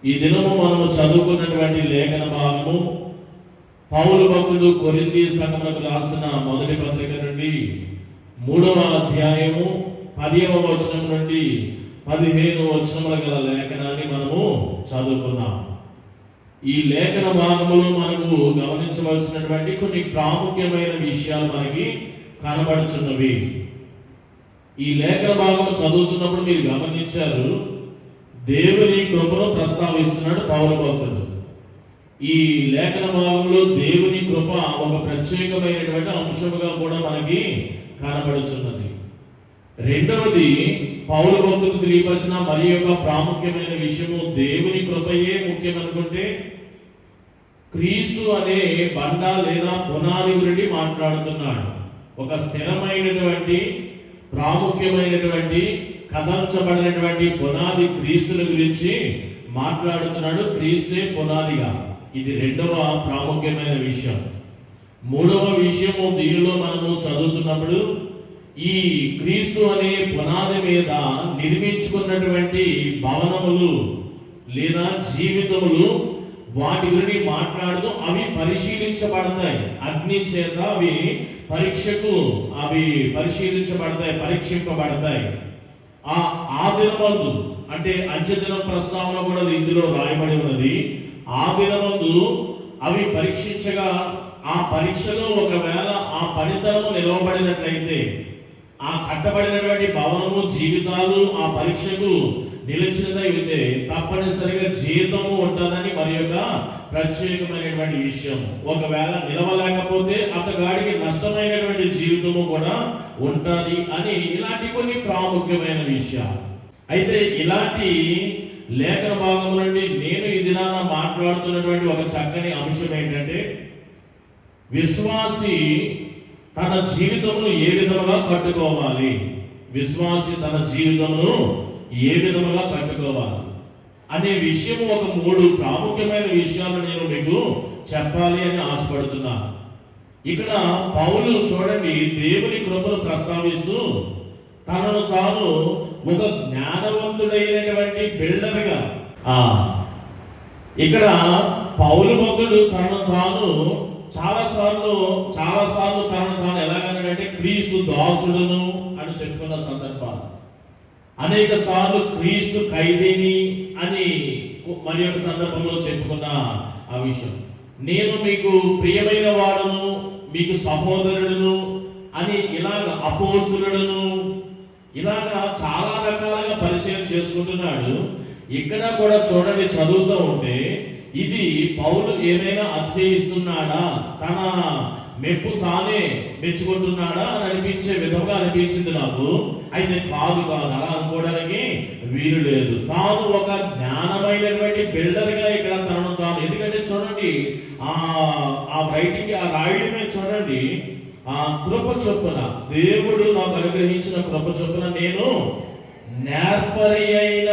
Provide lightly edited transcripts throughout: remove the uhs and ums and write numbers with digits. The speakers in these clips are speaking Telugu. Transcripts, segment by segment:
ఈ దినము మనము చదువుకున్నటువంటి లేఖన భాగము పౌలు భక్తుడు కొరింథీ సంఘమునకు రాసిన మొదటి పత్రిక నుండి 3వ అధ్యాయము 10వ వచనం నుండి 15వ వచనముల గల లేఖనాన్ని మనము చదువుకున్నాం. ఈ లేఖన భాగములో మనకు గమనించవలసినటువంటి కొన్ని ప్రాముఖ్యమైన విషయాలు మనకి కనబడుచున్నవి. ఈ లేఖన భాగము చదువుతున్నప్పుడు మీరు గమనించారు, దేవుని కృపను ప్రస్తావిస్తున్నాడు పౌలు భక్తుడు. ఈ లేఖన భాగంలో దేవుని కృప ఒక ప్రత్యేకమైనటువంటి అంశముగా కూడా మనకి కనబడుచున్నది. రెండవది, పౌలు భక్తుడు తెలియపరిచిన మరి యొక్క ప్రాముఖ్యమైన విషయము దేవుని కృపయే ముఖ్యం అనుకుంటే, క్రీస్తు అనే బండ లేదా పునాది గురించి మాట్లాడుతున్నాడు. ఒక స్థిరమైనటువంటి ప్రాముఖ్యమైనటువంటి కదల్చబడినటువంటి పునాది క్రీస్తుల గురించి మాట్లాడుతున్నాడు. క్రీస్తే పునాదిగా. ఇది రెండవ ప్రాముఖ్యమైన విషయం. మూడవ విషయము దీనిలో మనము చదువుతున్నప్పుడు, ఈ క్రీస్తు అనే పునాది మీద నిర్మించుకున్నటువంటి భవనములు లేదా జీవితములు, వాటి గురించి మాట్లాడుతూ అవి పరిశీలించబడతాయి. అగ్ని చేత అవి పరిశీలించబడతాయి, పరీక్షింపబడతాయి. ఆ దినమందు, అంటే అంచెదినం ప్రస్తావన కూడా ఇందులో రాయబడి ఉన్నది. ఆ దినమందు అవి పరీక్షించగా ఆ పరీక్షలో ఒకవేళ ఆ పనితనము నిలవబడినట్లయితే, ఆ కట్టబడినటువంటి భవనము జీవితాలు ఆ పరీక్షకు నిలిచినదైతే తప్పనిసరిగా జీతము ఉంటుందని మరి యొక్క ప్రత్యేకమైనటువంటి విషయం. ఒకవేళ నిలవలేకపోతే అతగాడికి నష్టమైనటువంటి జీవితము కూడా ఉంటుంది అని ఇలాంటి కొన్ని ప్రాముఖ్యమైన విషయాలు. అయితే ఇలాంటి లేఖన భాగం నుండి నేను ఈ దినాన మాట్లాడుతున్నటువంటి ఒక చక్కని అంశం ఏంటంటే, విశ్వాసి తన జీవితంలో ఏ విధముగా కట్టుకోవాలి, విశ్వాసి తన జీవితంలో ఏ విధముగా కట్టుకోవాలి అనే విషయం. ఒక 3 ప్రాముఖ్యమైన విషయాలు నేను మీకు చెప్పాలి అని ఆశపడుతున్నాను. ఇక్కడ పౌలు చూడండి, దేవుని కృపను ప్రస్తావిస్తూ తనను తాను ఒక జ్ఞానవంతుడైనటువంటి బిల్డర్గా, ఇక్కడ పౌలు భక్తుడు తనను తాను చాలాసార్లు తనను తాను ఎలాగన్నాడంటే క్రీస్తు దాసుడును అని చెప్పుకున్న సందర్భాలు, అనేక సార్లు క్రీస్తు ఖైదీని అని మరి ఒక సందర్భంలో చెప్పుకున్న ఆ విషయం. నేను మీకు ప్రియమైన వాడును, మీకు సహోదరుడును అని ఇలాగ అపోస్తులుడును, ఇలాగా చాలా రకాలుగా పరిచయం చేసుకుంటున్నాడు. ఇక్కడ కూడా చూడండి, చదువుతూ ఉంటే ఇది పౌలు ఏమైనా అతిశయిస్తున్నాడా, తన మెప్పు తానే మెచ్చుకుంటున్నాడా అని అనిపించే విధంగా అనిపించింది నాకు. అయితే కాదు, అలా అనుకోవడానికి వీలు లేదు. తాను ఒక జ్ఞానమైనటువంటి బిల్డర్గా ఇక్కడ తనను తాను, ఎందుకంటే చూడండి ఆ రాయడమే చూడండి, ఆ కృప చొప్పున దేవుడు నాకు అనుగ్రహించిన కృప చొప్పున నేను నేర్పరి అయిన,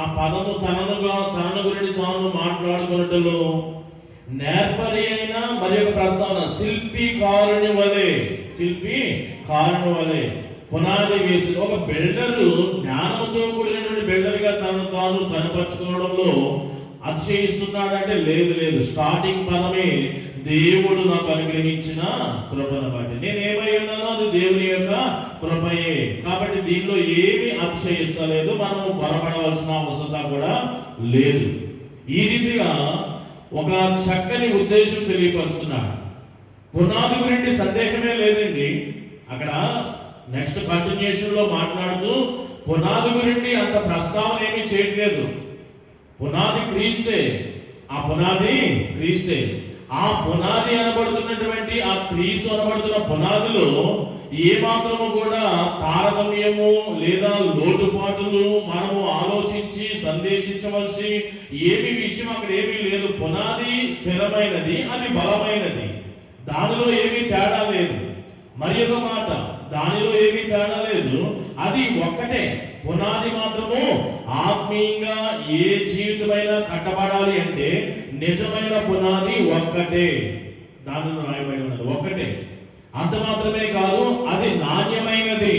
ఆ పదము తనను గురించి తాను మాట్లాడుకున్నట్టులో నేర్పరి అయిన మరి ఒక ప్రస్తావన, శిల్పి కారుని వలె పునాది వేసి, ఒక బిల్డరు జ్ఞానంతో కూడినటువంటి బిల్డర్గా తనను తాను కనపరుచుకోవడంలో అతిశయిస్తున్నాడంటే లేదు. స్టార్టింగ్ పదమే దేవుడు నాకు అనుగ్రహించిన కృపను బట్టి నేనేమై ఉన్నానో అది దేవుని యొక్క కృపయే. కాబట్టి దీనిలో ఏమి అతిశయిస్తలేదు, మనము పొరపడవలసిన అవసరం కూడా లేదు. ఈ రీతిగా ఒక చక్కని ఉద్దేశం తెలియపరుస్తున్నాడు. పునాది గురించి సందేహమే లేదండి. అక్కడ నెక్స్ట్ కంటిన్యూషన్ లో మాట్లాడుతూ పునాది గురించి అంత ప్రస్తావన ఏమీ చేయట్లేదు. పునాది క్రీస్తే, ఆ పునాది క్రీస్తే. ఆ పునాది అనబడుతున్నటువంటి ఆ క్రీస్తు అనబడుతున్న పునాదిలో ఏ మాత్రము కూడా తారతమ్యము లేదా లోటుపాటులు మనము ఆలోచించి సందేశించవలసి ఏమి విషయం అక్కడ ఏమీ లేదు. పునాది స్థిరమైనది, అది బలమైనది, దానిలో ఏమీ తేడా లేదు. మరి ఒక మాట, దానిలో ఏమీ తేడా లేదు, అది ఒక్కటే. పునాది మాత్రము ఆత్మీయంగా ఏ జీవితమైనా కట్టబడాలి అంటే నిజమైన పునాది ఒక్కటే, దానిలో రాయబడి ఉన్నది ఒక్కటే. అంత మాత్రమే కాదు, అది నాణ్యమైనది.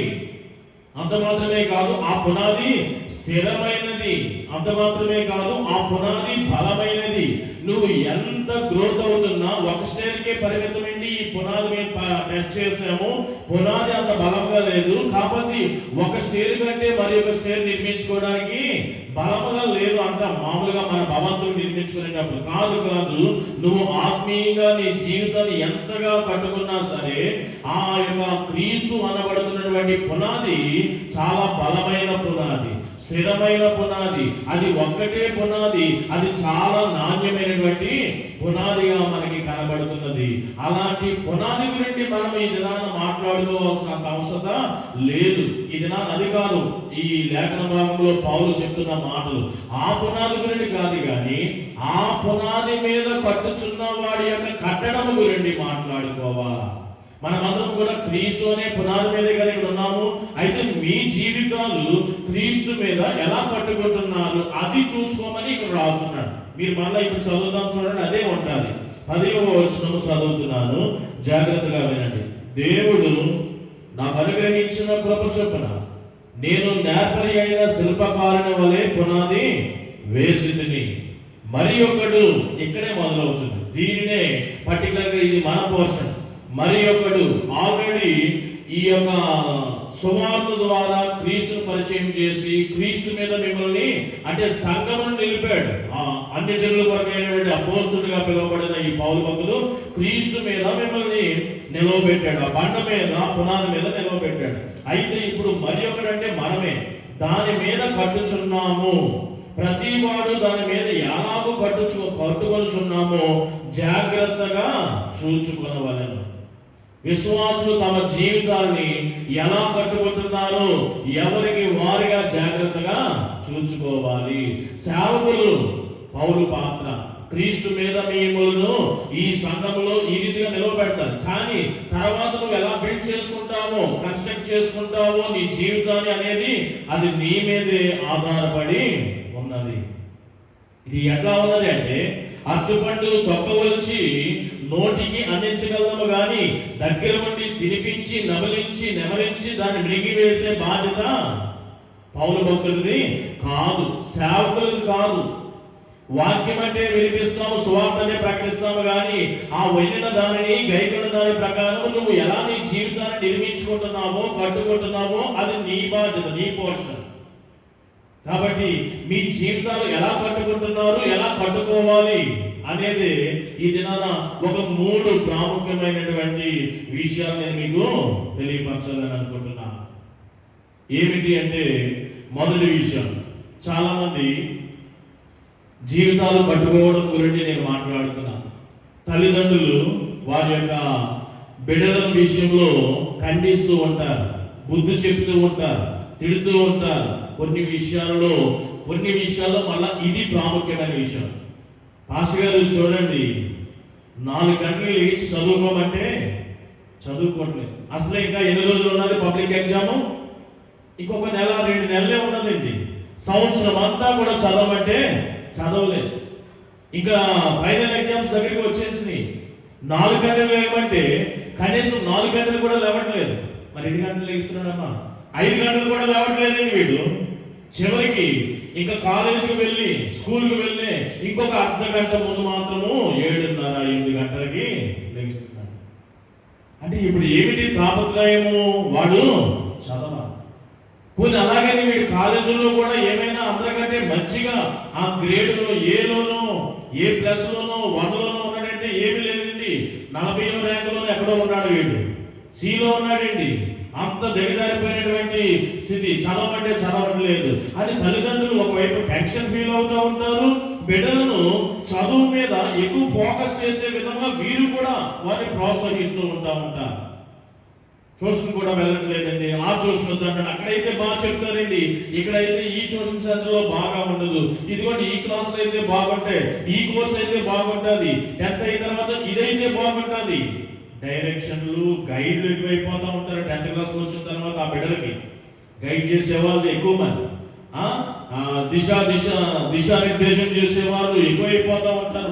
అంత మాత్రమే కాదు ఆ పునాది స్థిరమైనది. అంత మాత్రమే కాదు ఆ పునాది బలమైనది. నువ్వు ఎంత గ్రోత్ అవుతున్నా ఒక స్టేర్కే పరిమితమైంది. ఈ పునాది మేము టెస్ట్ చేసాము, పునాది అంత బలంగా లేదు కాబట్టి ఒక స్టేర్ కంటే మరి ఒక స్టేర్ నిర్మించుకోవడానికి బలంగా లేదు అంట. మామూలుగా మన భవంతులు నిర్మించుకునేటప్పుడు కాదు. నువ్వు ఆత్మీయంగా నీ జీవితాన్ని ఎంతగా కట్టుకున్నా సరే ఆ యొక్క క్రీస్తు అనబడుతున్నటువంటి పునాది చాలా బలమైన పునాది, స్థిరమైన పునాది. అది ఒక్కటే పునాది, అది చాలా నాణ్యమైనటువంటి పునాదిగా మనకి కనబడుతున్నది. అలాంటి పునాది గురించి మనం ఈ దినాన మాట్లాడుకోవాల్సిన అవసరం లేదు. ఈ దినాన అది కాదు ఈ లేఖన భాగంలో పౌలు చెప్తున్న మాటలు. ఆ పునాది గురించి కాదు, కానీ ఆ పునాది మీద కట్టుచున్న వాడి యొక్క కట్టడం గురించి మాట్లాడుకోవాలా. మనమందరం కూడా క్రీస్తు అనే పునాది మీదే కదా ఇక్కడ ఉన్నాము. అయితే మీ జీవితాలు క్రీస్తు మీద ఎలా కట్టుకుంటున్నారు అది చూసుకోమని ఇక్కడ రాస్తున్నాడు. మీరు మళ్ళీ ఇప్పుడు చదువుదాం చూడండి, అదే ఉంటుంది. 10వ వచనం చదువుతున్నాను, జాగ్రత్తగా వినండి. దేవుడు నాకు అనుగ్రహించిన కృప చొప్పున నేను నేర్పరి అయిన శిల్పకారుని వలె పునాది వేసితిని. మరి ఒకడు, ఇక్కడే మొదలవుతుంది. దీనినే పర్టికులర్గా ఇది మన పోర్షన్. మరి ఒకడు ఆల్రెడీ ఈ యొక్క సువార్త ద్వారా క్రీస్తును పరిచయం చేసి క్రీస్తు మీద మిమ్మల్ని అంటే సంఘమును నిలిపాడు. అన్ని జనుల కొరకైనటువంటి అపోస్తులుగా పిలువబడిన ఈ పౌలు భక్తులు క్రీస్తు మీద మిమ్మల్ని నిలవబెట్టాడు. ఆ బండ మీద పునాది మీద నిలవబెట్టాడు. అయితే ఇప్పుడు మరి ఒకడంటే మనమే దాని మీద కట్టుచున్నాము. ప్రతి వాడు దాని మీద ఎలాగో కట్టుకొనుచున్నామో జాగ్రత్తగా చూచుకొనవలెను. విశ్వాసులు తమ జీవితాన్ని ఎలా కట్టుకుంటున్నారో ఎవరికి వారిగా జాగ్రత్తగా చూసుకోవాలి. సేవకులు పౌలు పాత్ర క్రీస్తు మీద మిమ్మల్ని ఈ సంఘంలో ఈ రీతిగా నిలవబెడతారు. కానీ తర్వాత నువ్వు ఎలా బిల్డ్ చేసుకుంటావో, కన్స్ట్రక్ట్ చేసుకుంటావో నీ జీవితాన్ని అనేది అది నీ మీదే ఆధారపడి ఉన్నది. ఇది ఎట్లా ఉన్నది అంటే అరటిపండు తొక్కవలిచి నోటికి అందించగలము కానీ దగ్గర ఉండి తినిపించి నమలించి నెమలించి దాన్ని మిగివేసే బాధ్యత పౌలు భక్తులది కాదు, సేవకులది కాదు. వాక్యం అంటే వినిపిస్తాము, సువార్తనే ప్రకటిస్తాము, కానీ ఆ వినిన దానిని గైకొన్న దాని ప్రకారం నువ్వు ఎలా నీ జీవితాన్ని నిర్మించుకుంటున్నావో కట్టుకుంటున్నావో అది నీ బాధ్యత, నీ పోర్షన్. కాబట్టి మీ జీవితాలు ఎలా కట్టుకుంటున్నారు, ఎలా కట్టుకోవాలి అనేది ఈ దినాన ఒక 3 ప్రాముఖ్యమైనటువంటి విషయాలు నేను మీకు తెలియపరచాలని అనుకుంటున్నా. ఏమిటి అంటే మొదటి విషయం, చాలా మంది జీవితాలు కట్టుకోవడం గురించి నేను మాట్లాడుతున్నాను. తల్లిదండ్రులు వారి యొక్క బిడ్డల విషయంలో ఖండిస్తూ ఉంటారు, బుద్ధి చెప్తూ ఉంటారు, తిడుతూ ఉంటారు. కొన్ని విషయాల్లో మళ్ళా ఇది ప్రాముఖ్యమైన విషయం. పాస్టర్ గారు చూడండి, 4 గంటలు లేచి చదువుకోమంటే చదువుకోవట్లేదు. అసలు ఇంకా ఎన్ని రోజులు ఉన్నది పబ్లిక్ ఎగ్జామ్? ఇంకొక నెల 2 నెలలే ఉన్నదండి. సంవత్సరం అంతా కూడా చదవమంటే చదవలేదు. ఇంకా ఫైనల్ ఎగ్జామ్స్ దగ్గరికి వచ్చేసినాయి. 4 గంటలు లేవమంటే కనీసం 4 గంటలు కూడా లేవట్లేదు. మరి ఎన్ని గంటలు లేస్తున్నాడమ్మా? 5 గంటలు కూడా లేవట్లేదండి వీడు. చివరికి ఇంకా కాలేజీకి వెళ్ళి స్కూల్కి వెళ్ళి ఇంకొక అర్ధ గంట ముందు మాత్రము 7:30 8 గంటలకి లెగిస్తున్నాడు. అంటే ఇప్పుడు ఏమిటి తాపత్రయము? వాడు చదవాలి. పోనీ అలాగని వీడు కాలేజీలో కూడా ఏమైనా అందరికంటే మంచిగా ఆ గ్రేడ్లో ఏలోనో A+లోనో 1లోనో ఉన్నాడంటే ఏమీ లేదండి. 40వ ర్యాంకులోనో ఎక్కడో ఉన్నాడు వీడు. Cలో ఉన్నాడండి. అంత దిగజారిపోయినటువంటి స్థితి. చదవమంటే చదవట్లేదు అని తల్లిదండ్రులు ఒకవైపు టెన్షన్ ఫీల్ అవుతూ ఉంటారు. బిడ్డలను చదువు మీద ఎక్కువ ఫోకస్ చేసే విధంగా వీరు కూడా వారిని ప్రోత్సహిస్తూ ఉంటారు. ట్యూషన్ కూడా వెళ్ళట్లేదండి, ఆ ట్యూషన్ వద్దంటాడు. అక్కడైతే బాగా చెప్తారండి, ఇక్కడైతే ఈ ట్యూషన్ సెంటర్ లో బాగా ఉండదు. ఇదిగోండి ఈ క్లాస్ అయితే బాగుంటాయి, ఈ కోర్స్ అయితే బాగుంటుంది, 10th అయిన తర్వాత ఇదైతే బాగుంటుంది. డైరెక్షన్లు గైడ్లు ఎక్కువైపోతూ ఉంటారు. 10th క్లాస్ వచ్చిన తర్వాత ఆ బిడ్డలకి గైడ్ చేసేవాళ్ళు ఎక్కువ మంది, దిశానిర్దేశం చేసేవాళ్ళు ఎక్కువైపోతూ ఉంటారు.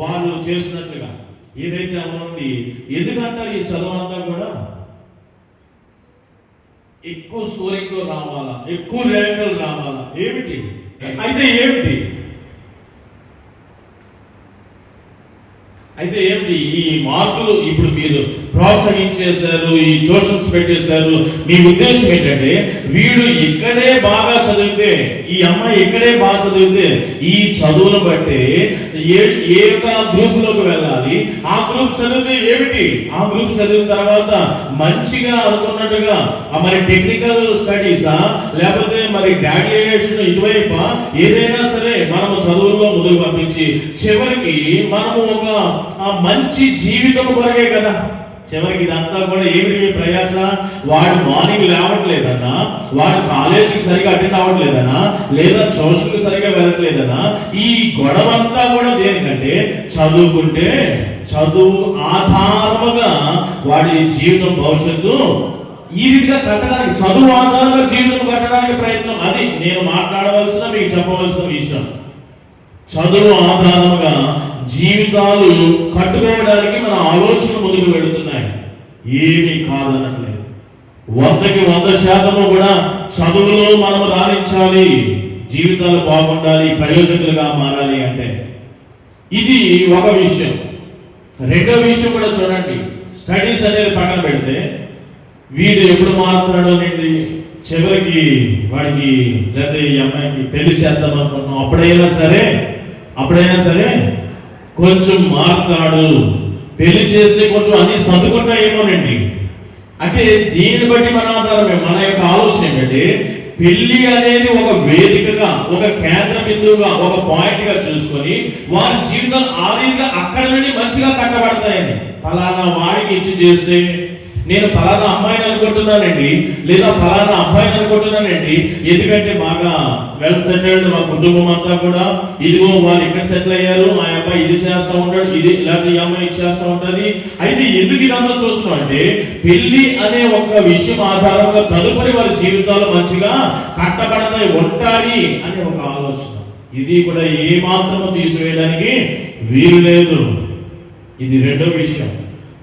వారు చేసినట్లుగా ఏదైతే అవునండి. ఎందుకంటారు ఈ చదువు అంతా కూడా? ఎక్కువ స్కోరింగ్ రావాలా, ఎక్కువ ర్యాంకులు రావాలా, ఏమిటి అయితే ఏమిటి అయితే ఏమిటి ఈ మార్కులు ఇప్పుడు మీరు ప్రోత్సహించేశారు, ఈ ట్యూషన్స్ పెట్టేశారు. మీ ఉద్దేశం ఏంటంటే వీడు ఇక్కడే బాగా చదివితే, ఈ అమ్మాయి ఇక్కడే బాగా చదివితే ఈ చదువును బట్టి ఏ గ్రూప్ లోకి వెళ్ళాలి, ఆ గ్రూప్ చదివితే ఏమిటి, ఆ గ్రూప్ చదివిన తర్వాత మంచిగా అనుకున్నట్టుగా మరి టెక్నికల్ స్టడీసా లేకపోతే మరి గ్రాడ్యుయేషన్ ఇటువైపా ఏదైనా సరే మనము చదువుల్లో ముందుకు పంపించి చివరికి మనము ఒక మంచి జీవితం కొరకే కదా. చివరికి ఇదంతా కూడా ఏమిటి మీ ప్రయాస? వాడు మార్నింగ్ లేవట్లేదన్నా, వాడు కాలేజీకి సరిగా అటెండ్ అవ్వట్లేదన్నా, లేదా ట్యూషన్కి సరిగా వెళ్ళట్లేదన్నా, ఈ గొడవ అంతా కూడా దేనికంటే చదువుకుంటే చదువు ఆధారముగా వాడి జీవితం భవిష్యత్తు ఈ రీతిగా కట్టడానికి, చదువు ఆధారంగా జీవితం కట్టడానికి ప్రయత్నం. అది నేను మాట్లాడవలసిన మీకు చెప్పవలసిన విషయం. చదువు ఆధారంగా జీవితాలు కట్టుకోవడానికి మన ఆలోచన ముందుకు వెళుతున్నాయి. ఏమీ కాదనట్లేదు. 100కి 100% కూడా చదువులో మనం రాణించాలి, జీవితాలు బాగుండాలి, ప్రయోజకులుగా మారాలి అంటే ఇది ఒక విషయం. రెండో విషయం కూడా చూడండి. స్టడీస్ అనేది పక్కన పెడితే వీడు ఎప్పుడు మారుతాడు అనేది చివరికి వాడికి లేదా ఈ అమ్మాయికి పెళ్లి చేద్దాం అనుకున్నాం, అప్పుడైనా సరే కొంచెం మారుతాడు, పెళ్లి చేస్తే కొంచెం అన్ని సర్దుకుంటాయేమోనండి. అంటే దీన్ని బట్టి మన ఆధారమే, మన యొక్క ఆలోచన ఏంటంటే పెళ్లి అనేది ఒక వేదికగా, ఒక కేంద్ర బిందువుగా, ఒక పాయింట్ గా చూసుకొని వారి జీవితాలు ఆ రీతిగా అక్కడ నుండి మంచిగా కట్టబడతాయని. ఫలానా వాడికి ఇచ్చి చేస్తే నేను ఫలానా అమ్మాయిని అనుకుంటున్నానండి, లేదా ఫలానా అబ్బాయిని అనుకుంటున్నానండి, ఎందుకంటే బాగా వెల్ సెటిల్డ్ మా కుటుంబం అంతా కూడా, ఇదిగో వారు ఇక్కడ సెటిల్ అయ్యారు, మా అబ్బాయి ఇది చేస్తూ ఉంటాడు, ఇది లేకపోతే ఈ అమ్మాయి ఇది చేస్తూ ఉంటుంది. అయితే ఎందుకు ఇదంతా చూస్తున్నాం అంటే పెళ్లి అనే ఒక విషయం ఆధారంగా తదుపరి వారి జీవితాలు మంచిగా కట్టబడతాయి, ఉంటాయి అనే ఒక ఆలోచన. ఇది కూడా ఏ మాత్రము తీసివేయడానికి వీలు లేదు. ఇది రెండో విషయం.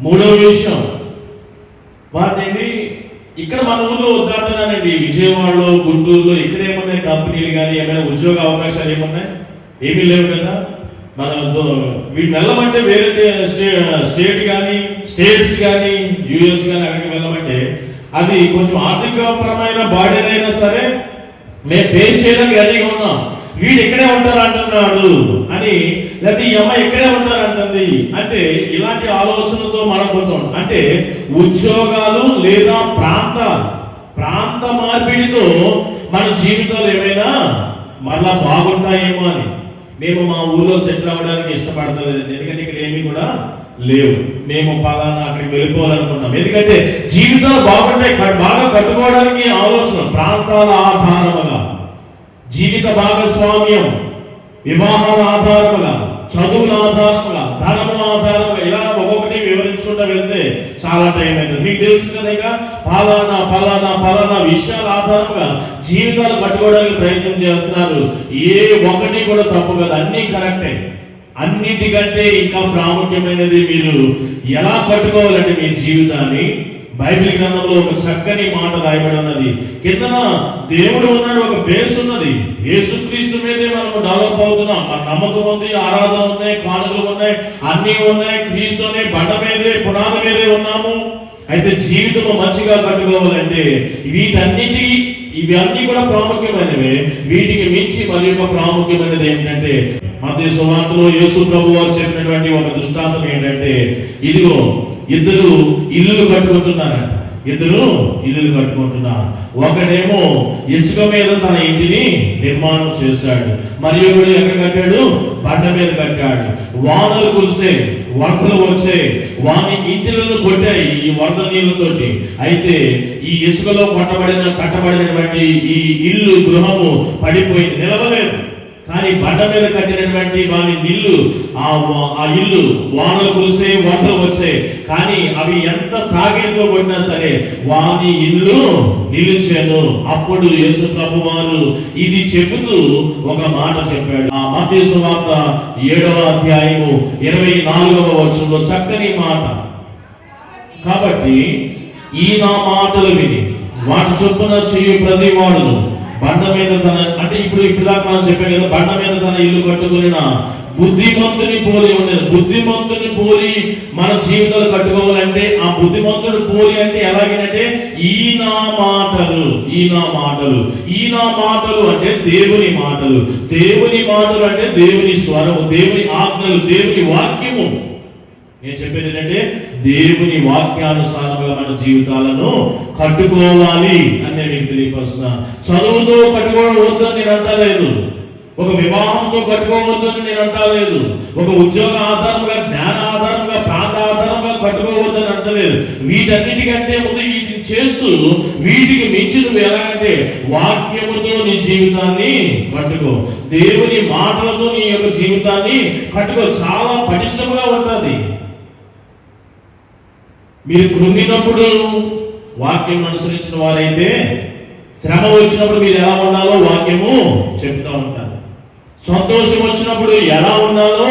మూడో విషయం, వాటిని ఇక్కడ మన ఊళ్ళో వద్దంటున్నానండి. విజయవాడలో, గుంటూరులో ఇక్కడ ఏమన్నాయి కంపెనీలు కానీ ఏమైనా ఉద్యోగ అవకాశాలు ఏమన్నాయి? ఏమీ లేవు కదా. మనం వీటిని వెళ్ళమంటే వేరే స్టేట్ కానీ స్టేట్స్ కానీ యూఎస్ కానీ అక్కడికి వెళ్ళమంటే అది కొంచెం ఆర్థికపరమైన బాడీనైనా సరే మేము ఫేస్ చేయడానికి రెడీగా ఉన్నాం. వీడు ఇక్కడే ఉంటారు అంటున్నాడు అని, లేకపోతే ఈ అమ్మాయి ఇక్కడే ఉంటారంటుంది అంటే ఇలాంటి ఆలోచనతో మనం పోతాం. అంటే ఉద్యోగాలు లేదా ప్రాంత మార్పిడితో మన జీవితాలు ఏమైనా మళ్ళా బాగుంటాయేమో అని. మేము మా ఊళ్ళో సెటిల్ అవ్వడానికి ఇష్టపడతలేదు, ఎందుకంటే ఇక్కడ ఏమీ కూడా లేవు, మేము పలానా అక్కడికి వెళ్ళిపోవాలనుకున్నాం. ఎందుకంటే జీవితాలు బాగుంటాయి, బాగా కట్టుకోవడానికి ఆలోచన. ప్రాంతాల ఆధారముగా, జీవిత భాగస్వామ్యం, వివాహాల ఆధారముగా, చదువుల ఆధారముగా, ధనము ఆధారముగా, ఇలా ఒక్కొక్కటి వివరించుకుంటూ వెళ్తే చాలా టైం అవుతుంది. మీకు తెలుసు కదా, పలానా విషయాల ఆధారంగా జీవితాలు కట్టుకోవడానికి ప్రయత్నం చేస్తున్నారు. ఏ ఒక్కటి కూడా తప్పు కదా, అన్నీ కరెక్టే. అన్నిటికంటే ఇంకా ప్రాముఖ్యమైనది మీరు ఎలా కట్టుకోవాలంటే మీ జీవితాన్ని, బైబిల్ గ్రంథంలో ఒక చక్కని మాట రాయబడి ఉన్నది. కిందన దేవుడు ఉన్నాడు, ఒక బేస్ ఉన్నది. యేసుక్రీస్తు మీదే మనం డెవలప్ అవుతున్నాం. మన నమ్మకం ఉంది, ఆరాధన ఉన్నాయి, కానుకలు ఉన్నాయి, అన్నీ ఉన్నాయి. క్రీస్తు అనే బండ మీదే, పునాది మీదే ఉన్నాము. అయితే జీవితం మంచిగా కట్టుకోవాలంటే ఇవి అన్ని కూడా ప్రాముఖ్యమైనవే. వీటికి మించి మరి ఒక ప్రాముఖ్యమైనది ఏంటంటే మత్తయి సువార్తలో యేసు ప్రభు వారు చెప్పినటువంటి ఒక దృష్టాంతం ఏంటంటే, ఇదిగో ఇద్దరు ఇల్లులు కట్టుకుంటున్నారంట. ఒకడేమో ఇసుక మీద తన ఇంటిని నిర్మాణం చేశాడు, మరియు ఒకడు ఎక్కడ కట్టాడు? బండ మీద కట్టాడు. వానలు కురిసే, వరదలు వచ్చే, వాని ఇంటిలను కొట్టాయి ఈ వరద నీళ్ళతోటి. అయితే ఈ ఇసుకలో కట్టబడినటువంటి ఈ ఇల్లు, గృహము పడిపోయింది, నిలవలేదు. కానీ బండ మీద కట్టినటువంటి వారి ఇల్లు, ఆ ఇల్లు వానలు కురిసే, వరదలు వచ్చాయి, కానీ అవి ఎంత తాగితో కొట్టినా సరే వాని ఇల్లు నిలిచాను. అప్పుడు యేసు ప్రభు వారు ఇది చెబుతూ ఒక మాట చెప్పాడు. ఆ మత్తయి సువార్త 7వ అధ్యాయము 24వ వచనంలో చక్కని మాట. కాబట్టి ఈ నా మాటలు విని వాటి చొప్పున చేయు ప్రతి వాడును బండ మీద తన, అంటే ఇప్పుడు దాకా మనం చెప్పాం కదా, బండ మీద తన ఇల్లు కట్టుకున్న బుద్ధిమంతుని పోలి ఉండేది. బుద్ధిమంతుని పోలి మన జీవితాలు కట్టుకోవాలంటే, ఆ బుద్ధిమంతుడు పోలి అంటే ఎలాగంటే ఈ నా మాటలు అంటే దేవుని మాటలు, దేవుని మాటలు అంటే దేవుని స్వరము, దేవుని ఆజ్ఞలు, దేవుని వాక్యము. నేను చెప్పేది ఏంటంటే దేవుని వాక్యానుసారంగా మన జీవితాలను కట్టుకోవాలి అని నేను మీకు తెలియపరుస్తున్నాను. చదువుతో కట్టుకోవద్దని నేను అంటలేదు, ఒక వివాహంతో కట్టుకోవద్దని నేను అంటలేదు, ఒక ఉద్యోగ ఆధారంగా, జ్ఞాన ఆధారంగా, ప్రాంత ఆధారంగా కట్టుకోవద్దని అంటలేదు. వీటన్నిటికంటే ముందు వీటిని చేస్తూ వీటికి మించి నువ్వు ఎలాగంటే వాక్యముతో నీ జీవితాన్ని కట్టుకో, దేవుని మాటలతో నీ యొక్క జీవితాన్ని కట్టుకో. చాలా పటిష్టంగా ఉంటుంది. మీరు కృంగినప్పుడు వాక్యం అనుసరించిన వారైతే శ్రమ వచ్చినప్పుడు మీరు ఎలా ఉండాలో వాక్యము చెప్తా ఉంటారు. సంతోషం వచ్చినప్పుడు ఎలా ఉండాలో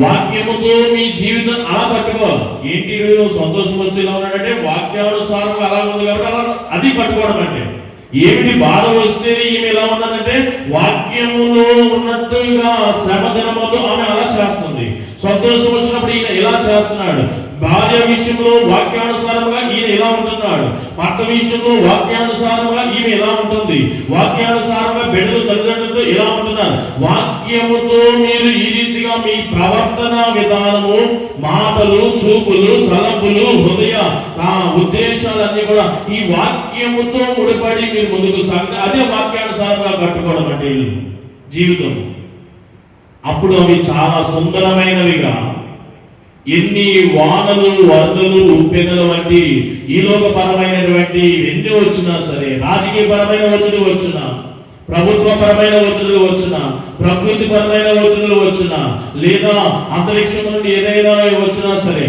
వాక్యముతో మీ జీవితం అలా కట్టుకోవాలి. ఏంటి సంతోషం వస్తే ఇలా ఉన్నాడంటే వాక్యానుసారం అలా ఉంది కాబట్టి అలా అది కట్టుకోవడం. అంటే ఏమిటి బాధ వస్తే ఈమె ఎలా ఉన్నదంటే వాక్యములో ఉన్నట్టుగా శ్రమ దినములో ఆమె అలా చేస్తుంది. సంతోషం వచ్చినప్పుడు ఈయన ఇలా చేస్తున్నాడు. భార్య విషయంలో వాక్యానుసారంగా ఈయన ఇలా ఉంటున్నాడు. భర్త విషయంలో వాక్యానుసారంగా ఈమె ఇలా ఉంటుంది. వాక్యానుసారంగా బిడ్డలు తల్లిదండ్రులతో ఇలా ఉంటున్నారు. వాక్యముతో మీరు ఈ రీతిగా మీ ప్రవర్తన విధానము, మాటలు, చూపులు, తలంపులు, హృదయ ఉద్దేశాలన్నీ కూడా ఈ వాక్యముతో ముడిపడి మీరు ముందుకు సాగితే అదే వాక్యానుసారంగా కట్టుకోవడం అంటే జీవితం. అప్పుడు అవి చాలా సుందరమైనవిగా, ఎన్ని వానలు, వరదలు, ఉప్పెనల వంటి ఈ లోకపరమైనటువంటి ఎన్ని వచ్చినా సరే, రాజకీయపరమైన ఒత్తిడి వచ్చినా, ప్రభుత్వపరమైన ఒత్తిడులు వచ్చినా, ప్రకృతి పరమైన ఒత్తిడులు వచ్చినా, లేదా అంతరిక్షం నుండి ఏదైనా వచ్చినా సరే,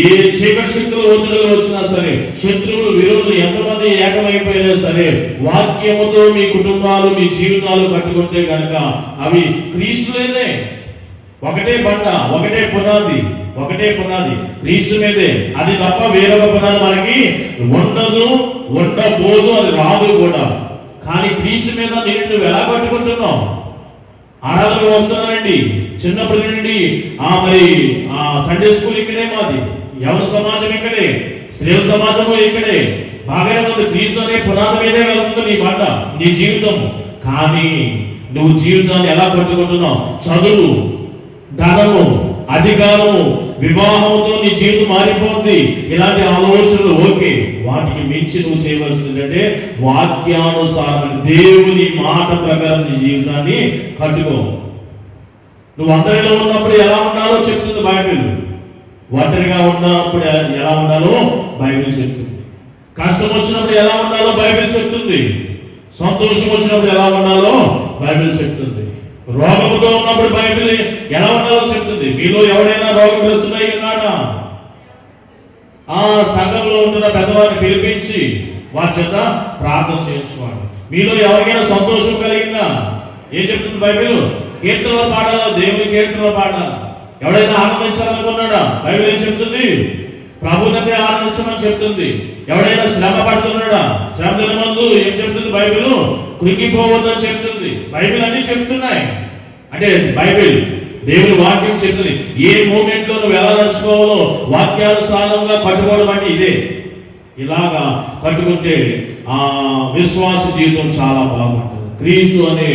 ఏ చీకటి శక్తుల ఒత్తిడులు వచ్చినా సరే, శత్రువులు, విరోధులు ఎంతమంది ఏకమైపోయినా సరే, వాక్యముతో మీ కుటుంబాలు, మీ జీవితాలు కట్టుకుంటే కనుక అవి క్రీస్తులేనే. ఒకటే బండ, ఒకటే పునాది క్రీస్తు మీదే. అది తప్ప వేరొక పునాది మనకి ఉండబోదు, అది రాదు కూడా. కానీ క్రీస్తు మీద నువ్వు ఎలా కట్టుకుంటున్నావు? ఆరాధనకు వస్తున్నానండి, చిన్నప్పటి నుండి మరి సండే స్కూల్ ఇక్కడే, మాది యవన సమాజం ఇక్కడే, స్త్రీల సమాజము ఇక్కడే. బాగానే ఉంది. క్రీస్తు అనే పునాది మీదే కలుగుతుంది నీ బండ, నీ జీవితం. కానీ నువ్వు జీవితాన్ని ఎలా కట్టుకుంటున్నావు? చదువు, ధనము, అధికారము, వివాహంతో నీ జీవితం మారిపోతుంది. ఇలాంటి ఆలోచనలు ఓకే, వాటికి మించి నువ్వు చేయవలసింది అంటే వాక్యానుసారం, దేవుని మాట ప్రకారం నీ జీవితాన్ని కట్టుకో. నువ్వు అందరిలో ఉన్నప్పుడు ఎలా ఉండాలో చెప్తుంది బైబిల్. ఒంటరిగా ఉన్నప్పుడు ఎలా ఉండాలో బైబిల్ చెప్తుంది. కష్టం వచ్చినప్పుడు ఎలా ఉండాలో బైబిల్ చెప్తుంది. సంతోషం వచ్చినప్పుడు ఎలా ఉండాలో బైబిల్ చెప్తుంది. రోగముతో ఉన్నప్పుడు బైబిల్ ఎలా ఉండాలో చెప్తుంది. మీలో ఎవరైనా రోగగ్రస్తుడై ఉన్నాడా? సంఘంలో ఉంటున్న పెద్దవారిని పిలిపించి వారి చేత ప్రార్థన చేయించుకోండి. మీలో ఎవరికైనా సంతోషం కలిగిందా? ఏం చెప్తుంది బైబిల్? కీర్తనలో పాడాలా, దేవుని కీర్తనలో పాడాలా. ఎవడైనా ఆనందించాలనుకున్నాడా? బైబిల్ ఏం చెప్తుంది? ప్రభునందే ఆనందించమని చెప్తుంది. ఎవడైనా శ్రమ పడుతున్నాడా? శ్రమ దినమందు ఏం చెప్తుంది బైబిల్? కృంగిపోవద్దని చెప్తుంది. బైబిల్ అన్ని చెప్తున్నాయి. అంటే బైబిల్ దేవుని వాక్యం చెప్తుంది. ఏ మూమెంట్ లో నువ్వు ఎలా నడుచుకోవాలో వాక్యానుసారంగా కట్టుకోవడం అంటే ఇదే. ఇలాగా కట్టుకుంటే ఆ విశ్వాస జీవితం చాలా బాగుంటుంది. క్రీస్తు అనే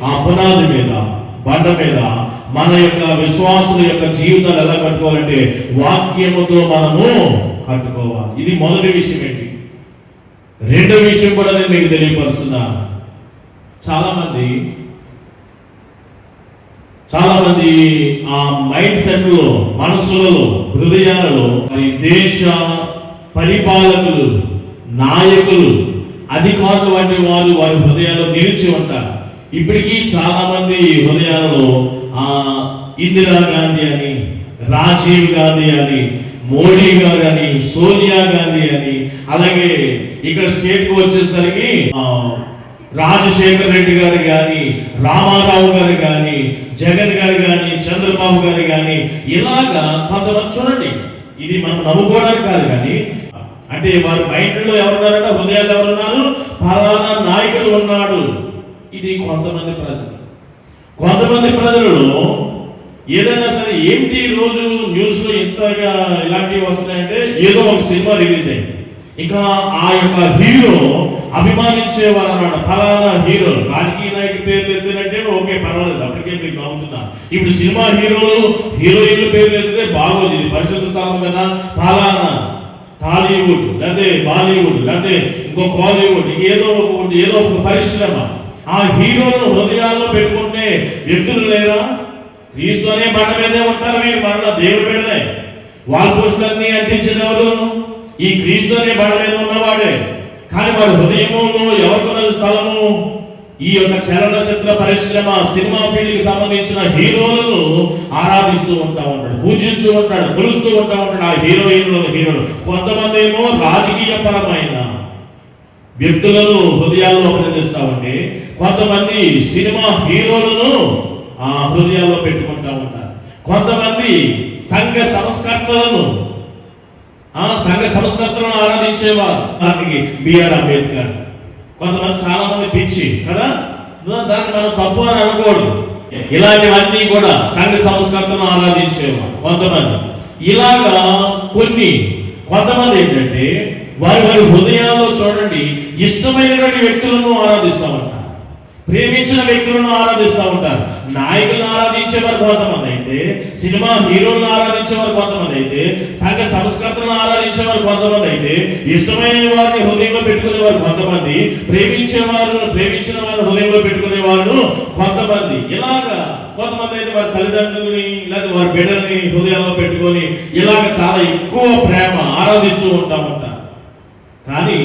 ఆ పునాది మీద, బండ మీద మన యొక్క విశ్వాసుల యొక్క జీవితాలు ఎలా కట్టుకోవాలంటే వాక్యముతో మనము కట్టుకోవాలి. ఇది మొదటి విషయం. ఏంటి రెండో విషయం కూడా నేను మీకు తెలియపరుస్తున్నా. చాలా మంది ఆ మైండ్ సెట్ లో, మనస్సులలో, హృదయాలలో మరి దేశ పరిపాలకులు, నాయకులు, అధికారులు వంటి వారు వారి హృదయాల్లో నిలిచి ఉంటారు. ఇప్పటికీ చాలా మంది హృదయాలలో ఇందిరా గాంధీ అని, రాజీవ్ గాంధీ అని, మోడీ గారు అని, సోనియా గాంధీ అని, అలాగే ఇక్కడ స్టేట్ కు వచ్చేసరికి రాజశేఖర్ రెడ్డి గారు కానీ, రామారావు గారు కానీ, జగన్ గారు కానీ, చంద్రబాబు గారు కానీ, ఇలాగా కొంతమంది చూడండి. ఇది మనం నమ్ముకోవడానికి కాదు, కానీ అంటే వారి మైండ్లో ఎవరున్నారంటే, హృదయాలు ఎవరున్నారు, ఫలానా నాయకుడు ఉన్నాడు. ఇది కొంతమంది ప్రజలలో ఏదైనా సరే ఏంటి రోజు న్యూస్లో ఇంతగా ఇలాంటివి వస్తున్నాయంటే, ఏదో ఒక సినిమా రిలీజ్ అయింది, ఇంకా ఆ యొక్క హీరో అభిమానించేవారు అన్నమాట. ఫలానా హీరో, రాజకీయ నాయకుడి పేర్లు ఎత్తినంటే ఓకే పర్వాలేదు, అప్పటికే మీకు నవ్వుతున్నారు. ఇప్పుడు సినిమా హీరోలు హీరోయిన్ల పేర్లు ఎత్తితే బాగోదు, ఇది పరిశుద్ధ స్థలం కదా. ఫలానా టాలీవుడ్, లేకపోతే బాలీవుడ్, లేకపోతే ఇంకో కాలీవుడ్, ఏదో ఒక పరిశ్రమ, ఆ హీరోలను హృదయాల్లో పెట్టుకుంటే వ్యక్తులు లేరా? క్రీస్తు అనే బండ మీదే ఉంటారు వీరు, మరలా దేవుడు బిడ్డలే. వాళ్ళ పోస్టులన్నీ అంటించిన ఎవరు? ఈ క్రీస్తు అనే బండ మీద ఉన్నవాడే. కానీ వారి హృదయంలో ఎవరుకున్నది స్థలము? ఈ యొక్క చలనచిత్ర పరిశ్రమ, సినిమా ఫీల్డ్కి సంబంధించిన హీరోలను ఆరాధిస్తూ ఉంటాడు, పూజిస్తూ ఉంటాడు, కొలుస్తూ ఉంటాడు ఆ హీరోయిన్లు. కొంతమంది ఏమో రాజకీయ పరమైన వ్యక్తులను హృదయాల్లో అభినందిస్తా ఉంటే, కొంతమంది సినిమా హీరోలను ఆ హృదయాల్లో పెట్టుకుంటా ఉంటారు. కొంతమంది సంఘ సంస్కర్తలను ఆరాధించేవారు. దానికి బిఆర్ అంబేద్కర్, కొంతమంది చాలా మంది పిచ్చి కదా, దాన్ని మనం తప్పు అని అనకూడదు. ఇలాంటివన్నీ కూడా సంఘ సంస్కర్తలను ఆరాధించేవారు కొంతమంది. ఇలాగా కొంతమంది ఏంటంటే వారి హృదయాల్లో చూడండి ఇష్టమైనటువంటి వ్యక్తులను ఆరాధిస్తూ ఉంటారు, ప్రేమించిన వ్యక్తులను ఆరాధిస్తూ ఉంటారు. నాయకులను ఆరాధించేవారు కొంతమంది అయితే, సినిమా హీరోలను ఆరాధించేవారు కొంతమంది అయితే, సంఘ సంస్కృతులను ఆరాధించేవారు కొంతమంది అయితే, ఇష్టమైన వారిని హృదయంలో పెట్టుకునేవారు కొంతమంది, ప్రేమించిన వారు హృదయంలో పెట్టుకునేవారు కొంతమంది. ఇలాగా కొంతమంది అయితే వారి తల్లిదండ్రులని లేదా వారి బిడ్డల్ని హృదయంలో పెట్టుకొని ఇలాగ చాలా ఎక్కువ ప్రేమ ఆరాధిస్తూ ఉంటారు. కానీ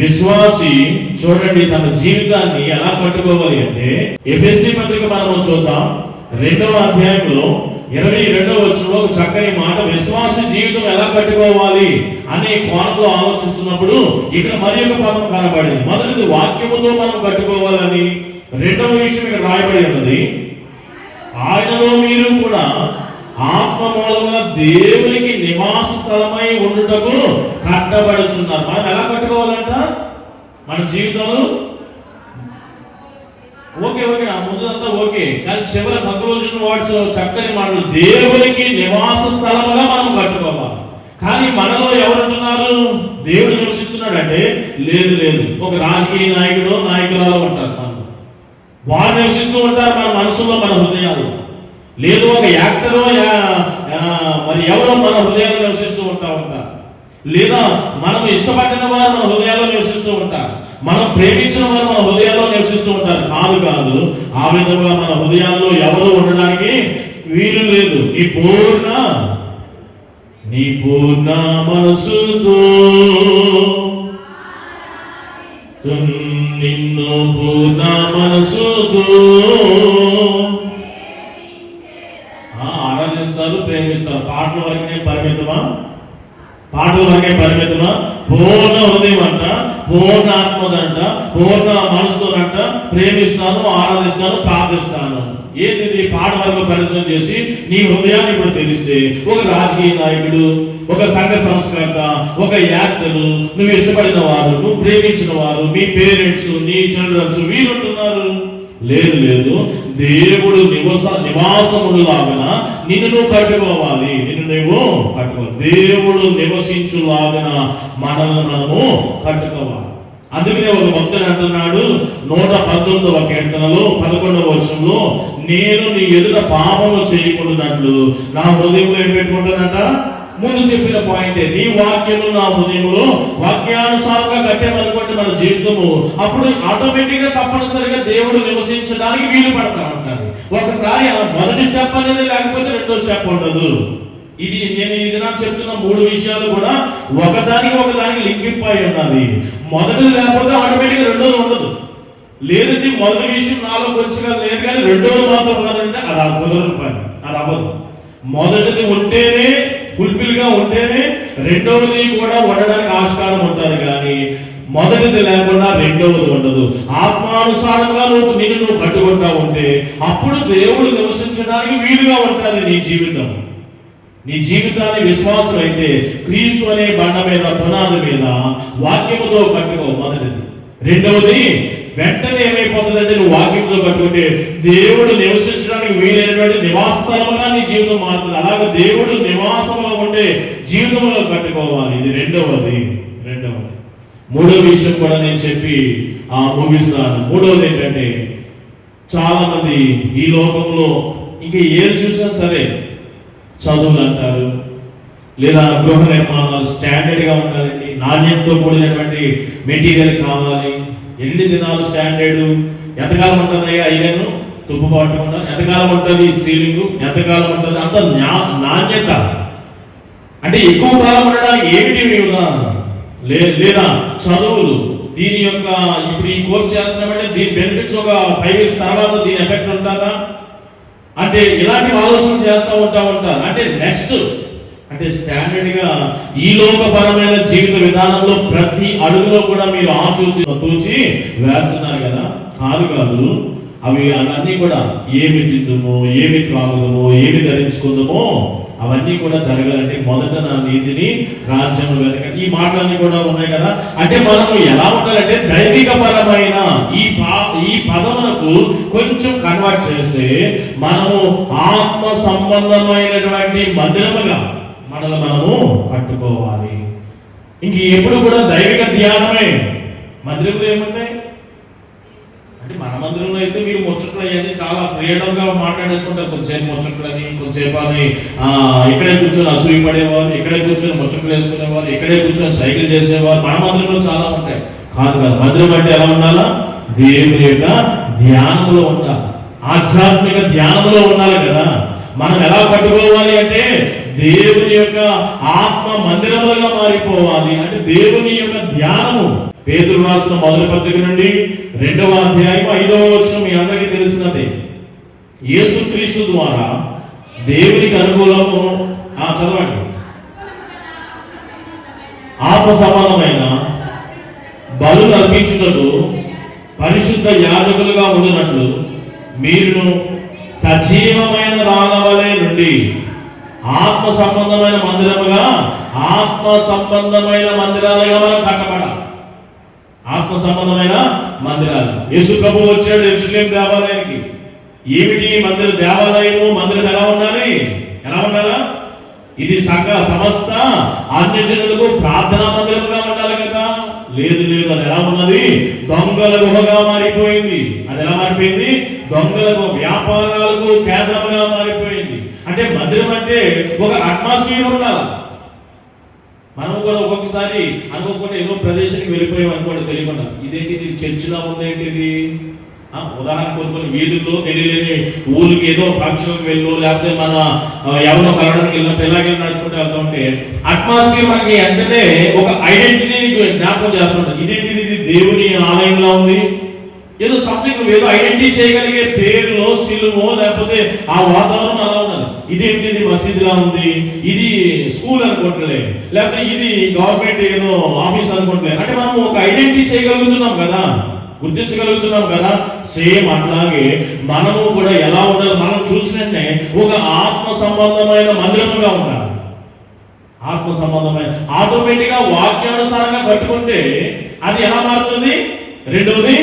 విశ్వాసి చూడండి తన జీవితాన్ని ఎలా కట్టుకోవాలి అంటే, ఎఫెసీ పత్రిక మనం చూద్దాం 2వ అధ్యాయంలో 22వ వచనంలో ఒక చక్కని మాట, విశ్వాసి జీవితం ఎలా కట్టుకోవాలి అనే కోణంలో ఆలోచిస్తున్నప్పుడు ఇక్కడ మరి ఒక పదం కనబడింది. మొదటిది వాక్యముతో మనం కట్టుకోవాలని, రెండవ విషయం ఇక్కడ రాయబడి ఉన్నది, ఆయనలో మీరు కూడా ఆత్మ మూలంగా దేవునికి నివాస స్థలమై ఉండుటకు కట్టబడుచున్నారు. మనం ఎలా కట్టుకోవాలంట మన జీవితంలో? ఓకే ఆ ముందంతా ఓకే, కానీ చివరి కంక్లూజన్ వర్డ్స్ చక్కని మాటలు, దేవునికి నివాస స్థలముగా మనం కట్టుకోవాలి. కానీ మనలో ఎవరుంటున్నారు? దేవుడు నివసిస్తున్నాడు అంటే లేదు, ఒక రాజకీయ నాయకురాలు ఉంటారు, వారు నివసిస్తూ ఉంటారు మన మనసులో, మన హృదయాల్లో. లేదు ఒక యాక్టరో మరి ఎవరో మన హృదయాల్లో నివసిస్తూ ఉంటారు. లేదా మనం ఇష్టపడిన వారు మన హృదయాల్లో నివసిస్తూ ఉంటారు, మనం ప్రేమించిన వారు మన హృదయాల్లో నివసిస్తూ ఉంటారు. కాదు, ఆ విధంగా మన హృదయాల్లో ఎవరు ఉండడానికి వీలు లేదు. నీ పూర్ణ మనసుతో నిన్ను పూర్ణ మనసుతో ఆరాధిస్తారు, ప్రేమిస్తారు. పాటల వరకే పరిమితమా? పూర్ణ హృదయం అంట, పూర్ణ ఆత్మదంట, పూర్ణ మనసుతోనంట ప్రేమిస్తాను, ఆరాధిస్తాను, ప్రార్థిస్తాను. ఏంటి పాట వరకు పరిమితం చేసి నీ హృదయాన్ని ఇప్పుడు తెలిస్తే ఒక రాజకీయ నాయకుడు, ఒక సంఘ సంస్కర్త, ఒక యాక్టరు, నువ్వు ఇష్టపడిన వారు, నువ్వు ప్రేమించిన వారు, మీ పేరెంట్స్, నీ చిల్డ్రన్స్ వీరుంటున్నారు. లేదు, దేవుడు నివాసముడు లాగన నిన్ను నువ్వు కట్టుకోవాలి. దేవుడు నివసించులాగన మనము కట్టుకోవాలి. అందుకనే ఒక భక్తుడు అంటున్నాడు 119వ కీర్తనలో 11వ వచనంలో, నేను నీ ఎదుట పాపము చేయకుండానట్లు నా హృదయంలో ఏం పెట్టుకుంటానంట? ముందు చెప్పిన పాయింటే, నీ వాక్యము నా హృదయంలో వాక్యానుసారంగా కట్టామనుకోండి మన జీవితము, అప్పుడు ఆటోమేటిక్ గా తప్పనిసరిగా దేవుడు నివసించడానికి వీలు పడతా ఉంటారు. ఒకసారి మొదటి స్టెప్ అనేది లేకపోతే రెండో స్టెప్ ఉండదు. నేను నాకు చెప్తున్న 3 విషయాలు కూడా ఒకదానికి లింకింప్ అయి ఉన్నది. మొదటిది లేకపోతే ఆటోమేటిక్ గా రెండోది ఉండదు. లేదంటే మొదటి విషయం నాలో కొంచెంగా లేదు కానీ రెండోది మాత్రం ఉన్నదంటే అది కుదరని పని, అది అవ్వదు. మొదటిది ఉంటేనే, ఫుల్ఫిల్ గా ఉంటేనే రెండవది కూడా ఉండడానికి ఆస్కారం ఉంటుంది. కానీ మొదటిది లేకుండా రెండవది ఉండదు. ఆత్మానుసారంగా నిన్ను కట్టుకుంటా ఉంటే అప్పుడు దేవుడు నివసించడానికి వీలుగా ఉంటుంది నీ జీవితం. నీ జీవితాన్ని విశ్వాసం అయితే క్రీస్తు అనే బండ మీద, పునాది మీద వాక్యముతో కట్టుకో, మొదటిది. రెండవది, వెంటనే ఏమైపోతుందంటే నువ్వు వాక్యంతో కట్టుకుంటే దేవుడు నివసించడానికి వీలైనటువంటి నివాస స్థలముగా నీ జీవితం మారుతుంది. అలాగే దేవుడు నివాసంలో ఉండే జీవితంలో కట్టుకోవాలి. ఇది రెండవది. మూడో విషయం కూడా నేను చెప్పి ముగిస్తాను. మూడవది ఏంటంటే, చాలా మంది ఈ లోకంలో ఇంకా ఏది చూసినా సరే చదువులు అంటారు, లేదా గృహ నిర్మాణాలు స్టాండర్డ్గా ఉండాలండి, నాణ్యతతో కూడినటువంటి మెటీరియల్ కావాలి. ఎన్ని దినాలు స్టాండర్డ్, ఎంతకాలం ఉంటుంది ఐరన్ తుప్పు పట్టకుండా, ఎంతకాలం ఉంటుంది సీలింగ్, ఎంతకాలం ఉంటుంది, అంత నాణ్యత. అంటే ఎక్కువ కాలం ఉండడానికి ఏమిటి లేదా చదువులు, దీని యొక్క ఇప్పుడు ఈ కోర్స్ చేస్తున్నామంటే దీని బెనిఫిట్స్ ఒక 5 years తర్వాత దీని ఎఫెక్ట్ ఉంటుందా అంటే ఇలాంటి ఆలోచన చేస్తూ ఉంటారు. అంటే నెక్స్ట్ అంటే స్టాండర్డ్గా ఈ లోకపరమైన జీవిత విధానంలో ప్రతి అడుగులో కూడా మీరు తూచి వేస్తున్నారు కదా. కాదు, అవి అవన్నీ కూడా ఏమి తిందుమో, ఏమి త్రాగుదమో, ఏమి ధరించుకుందామో అవన్నీ కూడా జరగాలంటే మొదట నా నీతిని, రాజ్యం వెతకండి. ఈ మాటలన్నీ కూడా ఉన్నాయి కదా. అంటే మనము ఎలా ఉండాలంటే దైవిక పరమైన ఈ పదములకు కొంచెం కన్వర్ట్ చేస్తే మనము ఆత్మ సంబంధమైనటువంటి మందిరముగా మనము కట్టుకోవాలి. ఇంక ఎప్పుడు కూడా దైవిక ధ్యానమే. మందిరంలో ఏముంటాయి అంటే, మన మందిరంలో అయితే మీరు ముచ్చట్లు అయ్యని చాలా ఫ్రీడంగా మాట్లాడేసుకుంటారు. కొద్దిసేపు ముచ్చట్లని, కొద్దిసేపు అని ఇక్కడే కూర్చొని అసూయ పడేవారు, ఇక్కడే కూర్చొని ముచ్చట్లు వేసుకునేవారు, ఇక్కడే కూర్చొని సైకిల్ చేసేవారు. మన మందిరంలో చాలా ఉంటాయి. కాదు, మందిరం అంటే ఎలా ఉండాలా? దేవుని యొక్క ధ్యానంలో ఉండాలి, ఆధ్యాత్మిక ధ్యానంలో ఉండాలి కదా. మనం ఎలా కట్టుకోవాలి అంటే దేవుని యొక్క ఆత్మ మందిరములుగా మారిపోవాలి. అంటే దేవుని యొక్క ధ్యానము. పేతురు రాసిన మొదటి పత్రిక నుండి 2వ అధ్యాయం 5వ వచనం మీ అందరికీ తెలిసినదే. యేసుక్రీస్తు ద్వారా దేవునికి అనుకూలము చదవండి. ఆత్మ సమానమైన బలులు అర్పించుటకు పరిశుద్ధ యాజకులుగా ఉండినట్లు మీరును సజీవమైన రాళ్ళవలే నుండి ఆత్మ సంబంధమైన మందిరాలుగా మనం కట్టబడాలి. ఆత్మ సంబంధమైన మందిరాలు. యేసు ప్రభువు వచ్చాడు యెరూషలేము దేవాలయానికి. ఏమిటి మందిర దేవాలయము? మందిరం ఎలా ఉండాలి? ఇది సమస్త అన్యజనులకు ప్రార్థనా మందిరముగా ఉండాలి కదా. లేదు, అది ఎలా ఉన్నది? దొంగల గుహగా మారిపోయింది. అది ఎలా మారిపోయింది? దొంగలకు, వ్యాపారాలకు కేంద్రముగా మారిపోయింది. అంటే మందిరం అంటే ఒక అట్మాస్ఫియర్ ఉండాలి. మనం కూడా ఒక్కొక్కసారి అనుకోకుండా ఏదో ప్రదేశానికి వెళ్ళిపోయాం అనుకోండి, తెలియకుండా ఇదేంటి, ఇది చర్చిలా ఉందేంటిది. ఉదాహరణ కొన్ని వీధుల్లో తెలియలేని ఊరికి ఏదో ఫంక్షన్కి వెళ్ళు, లేకపోతే మన ఎవరినో కలవడానికి వెళ్ళినప్పుడు ఎలాగే నడుచుకుంటూ వెళ్తూ ఉంటే అట్మాస్ఫియర్ మనకి వెంటనే ఒక ఐడెంటిటీని జ్ఞాపకం చేస్తుంటాం. ఇదేంటిది, ఇది దేవుని ఆలయంలో ఉంది, ఏదో సంథింగ్, ఏదో ఐడెంటిటీ చేయగలిగే పేరులో సిలువో లేకపోతే ఆ వాతావరణం అలా ఉన్నది. ఇదేంటిది మసీదులా ఉంది, ఇది స్కూల్ అనుకుంటలే, లేకపోతే ఇది గవర్నమెంట్ ఏదో ఆఫీస్ అనుకుంటలే. అంటే మనం ఒక ఐడెంటిటీ చేయగలుగుతున్నాం కదా, గుర్తించగలుగుతున్నాం కదా. సేమ్ అట్లాగే మనము కూడా ఎలా ఉండాలి? మనం చూసినట్టే ఒక ఆత్మ సంబంధమైన మందిరముగా ఉండాలి. ఆత్మ సంబంధమైన ఆటోమేటిక్ గా వాక్యానుసారంగా కట్టుకుంటే అది ఎలా మారుతుంది? రెండవది,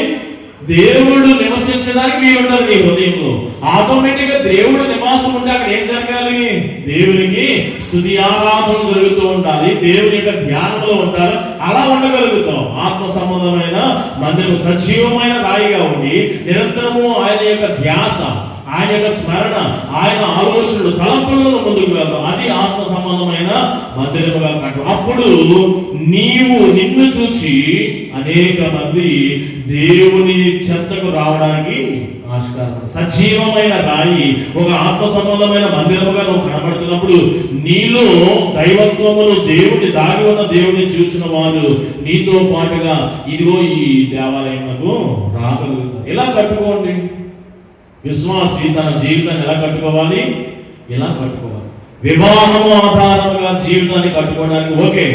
దేవుడు నివసించడానికి వీలు ఉండదు నీ హృదయంలో. ఆటోమేటిక్ గా దేవుడు నివాసం ఉంటే అక్కడ ఏం జరగాలి? దేవునికి స్తుతి ఆరాధన జరుగుతూ ఉండాలి, దేవుని యొక్క ధ్యానంలో ఉంటారు. అలా ఉండగలుగుతాం. ఆత్మ సంబంధమైన మందిరం సజీవమైన రాయిగా ఉండి నిరంతరము ఆయన యొక్క ధ్యాస, ఆయన యొక్క స్మరణ, ఆయన ఆలోచనలు, తలంపులను ముందుకు వెళ్తాం. అది ఆత్మ సంబంధమైన మందిరముగా కట్టు. అప్పుడు నిన్ను చూచి అనేక మంది దేవుని చెంతకు రావడానికి ఆస్కారం. సజీవమైన రాయి, ఒక ఆత్మ సంబంధమైన మందిరముగా నువ్వు కనబడుతున్నప్పుడు నీలో దైవత్వమును, దేవుని దాగి ఉన్న దేవుని చూచిన వారు నీతో పాటుగా ఇదిగో ఈ దేవాలయములకు రాగలుగుతారు. ఇలా కట్టుకోండి. విశ్వాసి తన జీవితాన్ని ఎలా కట్టుకోవాలి? ఇలా కట్టుకోవాలి. వివాహము ఆధారంగా జీవితాన్ని కట్టుకోవడానికి ఓకే,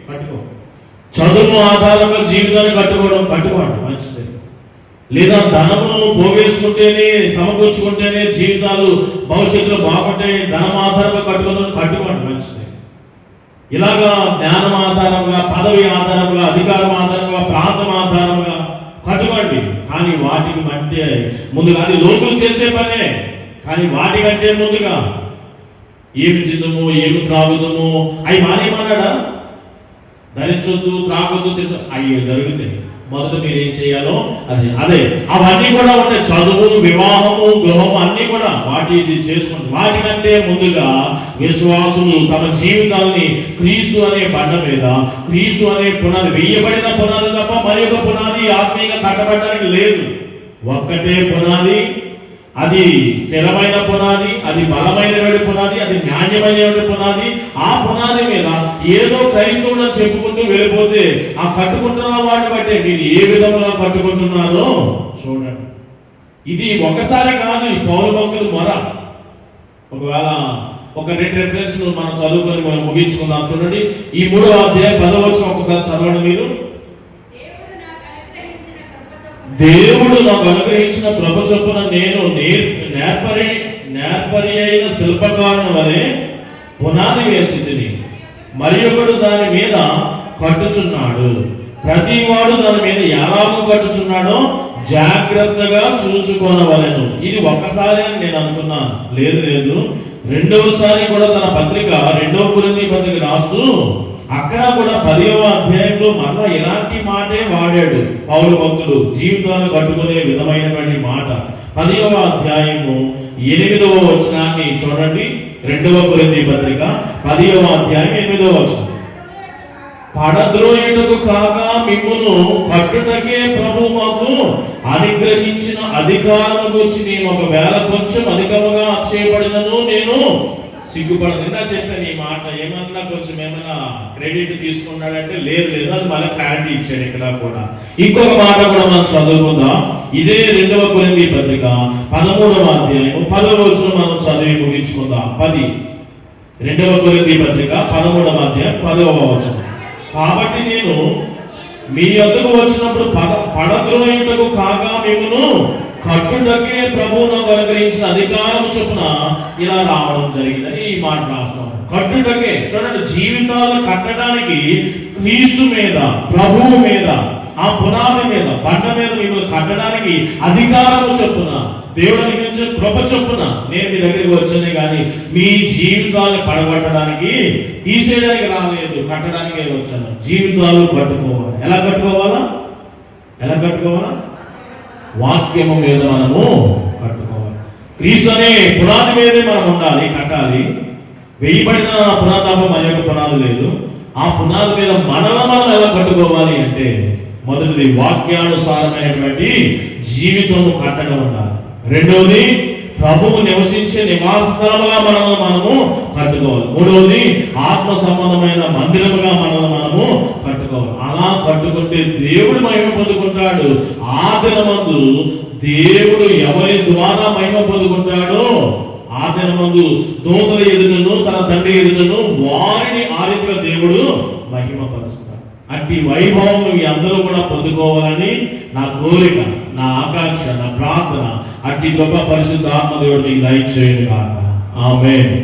కట్టుకో. చదువు ఆధారంగా జీవితాన్ని కట్టుకోండి, మంచిది. లేదా ధనమును పోగేసుకుంటేనే సమకూర్చుకుంటేనే జీవితాలు భవిష్యత్తులో బాగుంటాయి, ధనం ఆధారంగా కట్టుకోండి మంచిది. ఇలాగా జ్ఞానం ఆధారంగా, పదవి ఆధారంగా, అధికారం ఆధారంగా, ప్రాంతం ఆధారంగా కట్టుకోండి. కానీ వాటికి అంటే ముందుగా అది లోకులు చేసే పనే. కానీ వాటికంటే ముందుగా ఏమి తిందుము, ఏమి త్రాగుదము అవి మానేమన్నాడా? ధరించొద్దు, త్రాగొద్దు, తిందు అవి జరుగుతాయి. మొదట మీరు ఏం చేయాలో అదే అవన్నీ కూడా ఉంటాయి. చదువు, వివాహము, గృహము అన్నీ కూడా వాటి చేసుకుంటారు. వాటికంటే ముందుగా విశ్వాసులు తమ జీవితాన్ని క్రీస్తు అనే బండ మీద, క్రీస్తు అనే పునాది, వేయబడిన పునాది తప్ప మరి ఒక పునాది ఆత్మీయంగా కట్టబడడానికి లేదు. ఒక్కటే పునాది, అది స్థిరమైన పునాది, అది బలమైన పునాది, అది న్యాయమైన పునాది. ఆ పునాది మీద ఏదో క్రైస్తవులను చెప్పుకుంటూ వెళ్ళిపోతే ఆ కట్టుకుంటున్న వాటిని బట్టే మీరు ఏ విధంగా కట్టుకుంటున్నారో చూడండి. ఇది ఒకసారి కాదు, ఈ పౌలు భక్తులు మొర. ఒకవేళ ఒక 2 రెఫరెన్స్ మనం చదువుకొని మనం ముగించుకుందాం. చూడండి, ఈ 3వ అధ్యాయం 10వ వచనం ఒకసారి చదవండి మీరు. దేవుడు నాకు అనుగ్రహించిన కృప చొప్పున నేను నేర్పరి అయిన శిల్పకారుని వలె పునాది వేసితిని, మరి ఒకడు దాని మీద కట్టుచున్నాడు. ప్రతి వాడు దాని మీద ఎలాగో కట్టుచున్నాడో జాగ్రత్తగా చూచుకోనవలెను. ఇది ఒక్కసారి అని నేను అనుకున్నాను. లేదు, రెండవసారి కూడా తన పత్రిక 2వ కొరింథీ పత్రిక రాస్తూ అక్కడ కూడా 10వ అధ్యాయంలో మరలా ఇలాంటి మాటే వాడాడు పౌలు భక్తుడు, జీవితాన్ని కట్టుకునే విధమైనటువంటి మాట. 10వ అధ్యాయము 8వ వచనాన్ని చూడండి. 2వ కొరింథీ పత్రిక 10వ అధ్యాయం 8వ వచనం. పడద్రోయుటకు కాక మిమ్మును కట్టుటకే ప్రభు మాకు అనుగ్రహించిన అధికారం గురించి నేను ఒకవేళ కొంచెం అధికముగా అతిశయపడినను నేను సిగ్గుపడను. నిందా చెప్పాను ఈ మాట. ఏమన్నా కొంచెం ఏమైనా క్రెడిట్ తీసుకున్నాడంటే లేదు, అది మళ్ళీ క్లారిటీ ఇచ్చాడు ఇక్కడ కూడా. ఇంకొక మాట కూడా మనం చదువుకుందాం. ఇదే 2వ కొరింథీ పత్రిక 13వ అధ్యాయం 10వ వచనం మనం చదివి ముగించుకుందాం. 2వ కొరింథీ పత్రిక 13వ అధ్యాయం 10వ వచనం. కాబట్టి నేను మీ వద్దకు వచ్చినప్పుడు పడద్రోయుటకు కాగా మిమ్మును కట్టుటకే ప్రభువు నాకు అనుగ్రహించిన అధికారం చొప్పున ఇలా రావడం జరిగిందని ఈ మాట రాస్తాం. కట్టుటకే చూడండి, జీవితాలు కట్టడానికి క్రీస్తు మీద, ప్రభువు మీద, ఆ పునాది మీద, బండ మీద మిమ్మల్ని కట్టడానికి అధికారం చొప్పున, దేవుడు అనుగ్రహించిన కృప చొప్పున నేను మీ దగ్గరికి వచ్చానే కానీ మీ జీవితాలను పడగొట్టడానికి, తీసేయడానికి రాలేదు, కట్టడానికే వచ్చాను. జీవితాలు కట్టుకోవాలి. ఎలా కట్టుకోవాలా? వాక్యము మీద మనము కట్టుకోవాలి. క్రీస్తు అనే పునాది మీదే మనం ఉండాలి, కట్టాలి. వేయబడిన పునాది మరి యొక్క పునాది లేదు. ఆ పునాది మీద మనం ఎలా కట్టుకోవాలి అంటే మొదటిది వాక్యానుసారమైనటువంటి జీవితము కట్టడం ఉండాలి. రెండవది ప్రభువు నివసించే నివాస స్థలముగా మనము కట్టుకోవాలి. మూడవది ఆత్మ సంబంధమైన మందిరముగా మనము కట్టుకోవాలి. అలా కట్టుకుంటే దేవుడు మహిమ పొందుకుంటాడు. ఆ దినమందు దేవుడు ఎవరి ద్వారా మహిమ పొందుకుంటాడో ఆ దినమందు దూతల ఎదుటను తన తండ్రి ఎదుటను వారిని ఆ రీతిగా దేవుడు మహిమ పరుస్తాడు. అట్టి వైభవం మీ అందరూ కూడా పొందుకోవాలని నా కోరిక, నా ఆకాంక్ష, నా ప్రార్థన. అట్టి గొప్ప పరిశుద్ధ ఆత్మదేవుడు మీకు దయచేయును గాక. ఆమేన్.